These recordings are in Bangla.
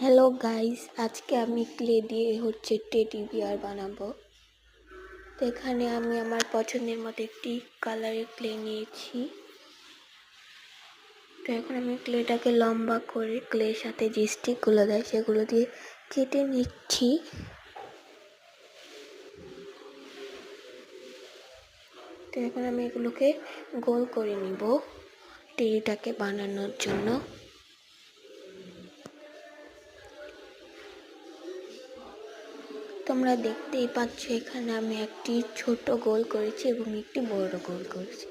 হ্যালো গাইস, আজকে আমি ক্লে দিয়ে টেডি বিয়ার বানাবো। তো এখানে আমি আমার পছন্দের মতো একটি কালারের ক্লে নিয়েছি। তো এখন আমি ক্লেটাকে লম্বা করে ক্লের সাথে যে স্টিকগুলো দেয় সেগুলো দিয়ে কেটে নিচ্ছি। তো এখন আমি এগুলোকে গোল করে নিব টেডিটাকে বানানোর জন্য। তোমরা দেখতেই পাচ্ছ এখানে আমি একটি ছোট গোল করেছি এবং একটি বড় গোল করেছি।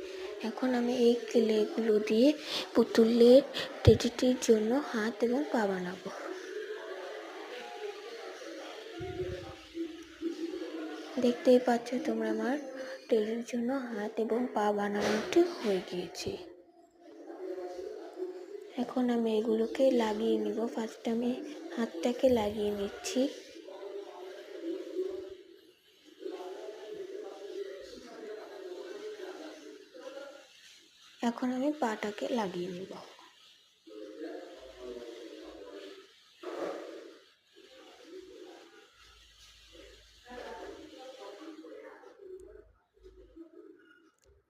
এখন আমি এই ক্লেগুলো দিয়ে পুতুলের টেডিটির জন্য হাত এবং পা বানাবো। দেখতেই পাচ্ছ তোমরা আমার টেডির জন্য হাত এবং পা বানানোটি হয়ে গিয়েছে। এখন আমি এগুলোকে লাগিয়ে নিব। ফার্স্ট আমি হাতটাকে লাগিয়ে নিচ্ছি। এখন আমি পাটাকে লাগিয়ে নিব।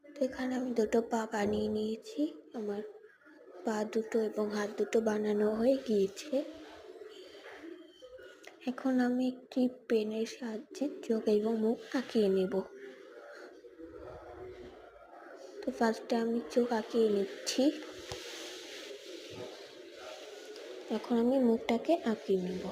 তো এখানে আমি দুটো পা বানিয়ে নিয়েছি। আমার পা দুটো এবং হাত দুটো বানানো হয়ে গিয়েছে। এখন আমি একটি পেনের সাহায্যে চোখ এবং মুখ আঁকিয়ে নেব। তো ফার্স্টে আমি চোখ আঁকিয়ে নিচ্ছি। এখন আমি মুখটাকে আঁকিয়ে নেব।